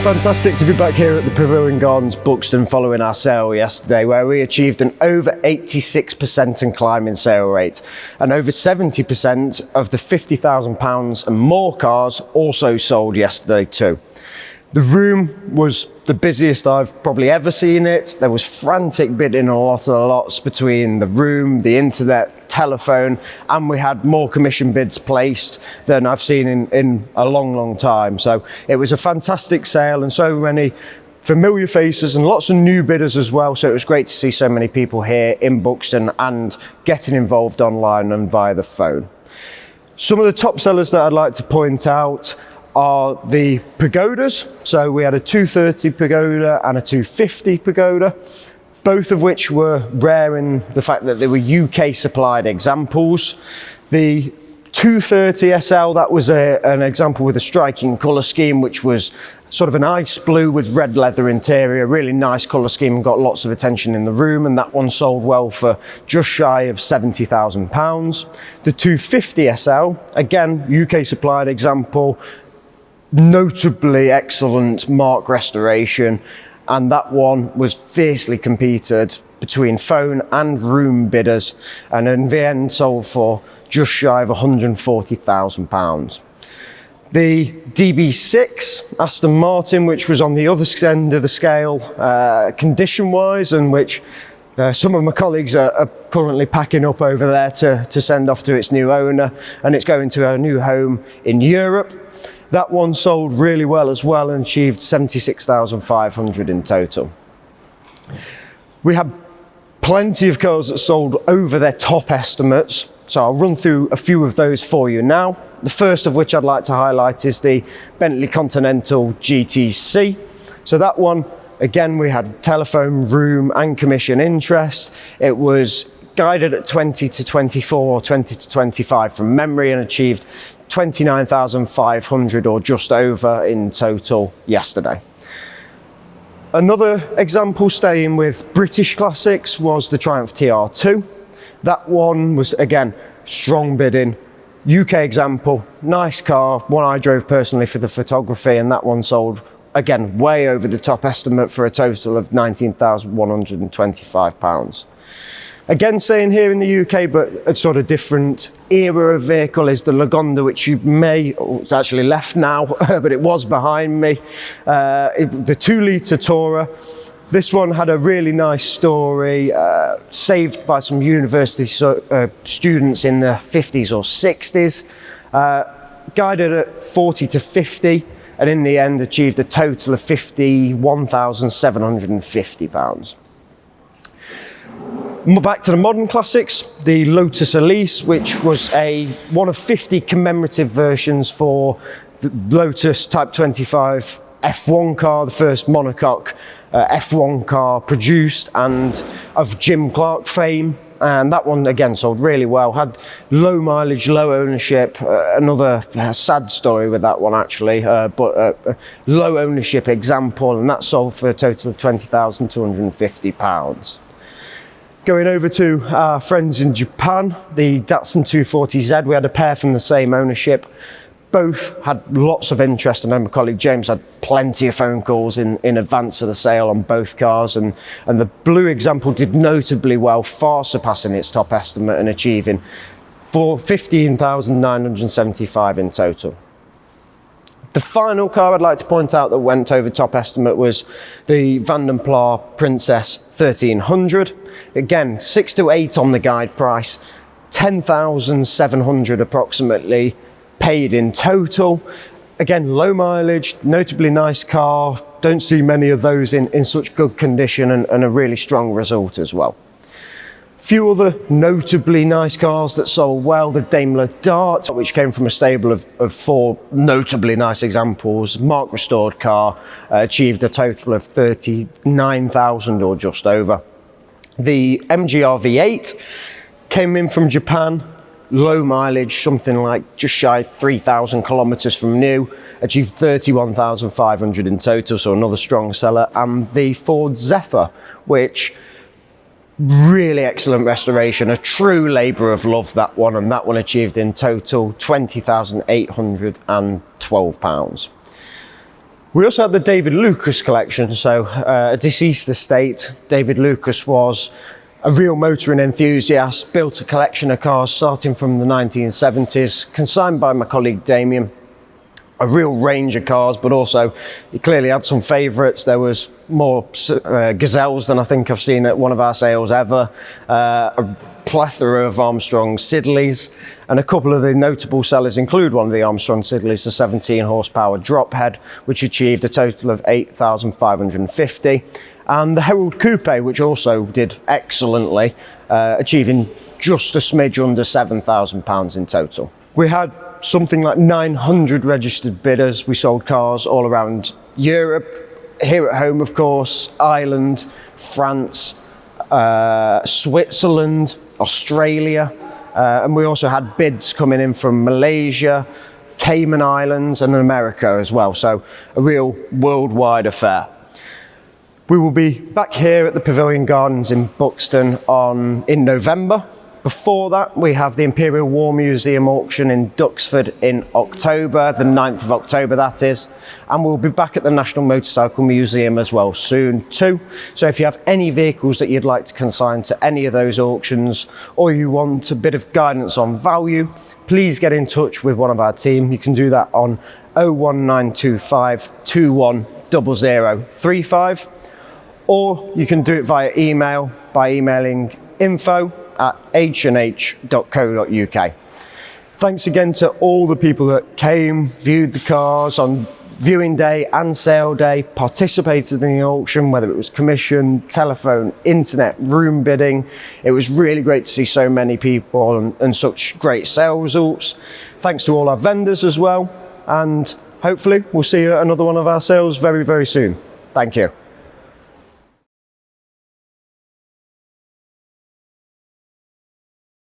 Fantastic to be back here at the Pavilion Gardens, Buxton, following our sale yesterday, where we achieved an over 86% and climbing sale rate, and over 70% of the £50,000 and more cars also sold yesterday too. The room was the busiest I've probably ever seen it. There was frantic bidding on a lot of the lots between the room, the internet, telephone, and we had more commission bids placed than I've seen in a long time. So it was a fantastic sale, and so many familiar faces and lots of new bidders as well. So it was great to see so many people here in Buxton and getting involved online and via the phone. Some of the top sellers that I'd like to point out are the pagodas. So we had a 230 pagoda and a 250 pagoda, both of which were rare in the fact that they were UK supplied examples. The 230 SL, that was an example with a striking colour scheme, which was sort of an ice blue with red leather interior, really nice colour scheme, and got lots of attention in the room, and that one sold well for just shy of £70,000. The 250 SL, again, UK supplied example, notably excellent mark restoration, and that one was fiercely competed between phone and room bidders, and in the end sold for just shy of £140,000. The DB6 Aston Martin, which was on the other end of the scale condition wise, and which some of my colleagues are currently packing up over there to send off to its new owner, and it's going to a new home in Europe. That one sold really well as well and achieved £76,500 in total. We had plenty of cars that sold over their top estimates, so I'll run through a few of those for you now. The first of which I'd like to highlight is the Bentley Continental GTC. So that one, again, we had telephone, room and commission interest. It was guided at 20 to 24 or 20 to 25 from memory, and achieved £29,500 or just over in total yesterday. Another example, staying with British classics, was the Triumph TR2. That one was, again, strong bidding, UK example, nice car, one I drove personally for the photography, and that one sold, again, way over the top estimate for a total of £19,125. Again, staying here in the UK, but a sort of different era of vehicle, is the Lagonda, which you may, it's actually left now, but it was behind me. The 2-litre Tourer. This one had a really nice story, saved by some university students in the 50s or 60s, guided at 40 to 50, and in the end achieved a total of £51,750. Back to the modern classics, the Lotus Elise, which was one of 50 commemorative versions for the Lotus Type 25 F1 car, the first monocoque F1 car produced, and of Jim Clark fame. And that one again sold really well, had low mileage, low ownership, another sad story with that one actually, but low ownership example, and that sold for a total of £20,250. Going over to our friends in Japan, the Datsun 240Z, we had a pair from the same ownership. Both had lots of interest. I know my colleague James had plenty of phone calls in advance of the sale on both cars, and the blue example did notably well, far surpassing its top estimate and achieving for £15,975 in total. The final car I'd like to point out that went over top estimate was the Van den Pla Princess 1300. Again, 6 to 8 on the guide price, £10,700 approximately paid in total. Again, low mileage, notably nice car. Don't see many of those in such good condition, and a really strong result as well. Few other notably nice cars that sold well, the Daimler Dart, which came from a stable of 4 notably nice examples. Mark restored car, achieved a total of £39,000 or just over. The MGR V8 came in from Japan, low mileage, something like just shy 3,000 kilometers from new, achieved £31,500 in total, so another strong seller. And the Ford Zephyr, which really excellent restoration, a true labour of love, that one, and that one achieved in total £20,812. We also had the David Lucas collection, so a deceased estate. David Lucas was a real motoring enthusiast, built a collection of cars starting from the 1970s, consigned by my colleague Damien. A real range of cars, but also he clearly had some favourites. There was more Gazelles than I think I've seen at one of our sales ever. A plethora of Armstrong Sidleys, and a couple of the notable sellers include one of the Armstrong Sidleys, the 17 horsepower drop head, which achieved a total of 8,550, and the Herald Coupe, which also did excellently, achieving just a smidge under £7,000 in total. We had something like 900 registered bidders. We sold cars all around Europe, here at home of course, Ireland, France, Switzerland, Australia, and we also had bids coming in from Malaysia, Cayman Islands and America as well, so a real worldwide affair. We will be back here at the Pavilion Gardens in Buxton in November. Before that, we have the Imperial War Museum auction in Duxford in October, the 9th of October that is, and we'll be back at the National Motorcycle Museum as well soon too. So if you have any vehicles that you'd like to consign to any of those auctions, or you want a bit of guidance on value, please get in touch with one of our team. You can do that on 01925 210035, or you can do it via email by emailing info@h&h.co.uk. Thanks again to all the people that came, viewed the cars on viewing day and sale day, participated in the auction, whether it was commission, telephone, internet, room bidding. It was really great to see so many people and such great sale results. Thanks to all our vendors as well, and hopefully we'll see you at another one of our sales very, very soon. Thank you.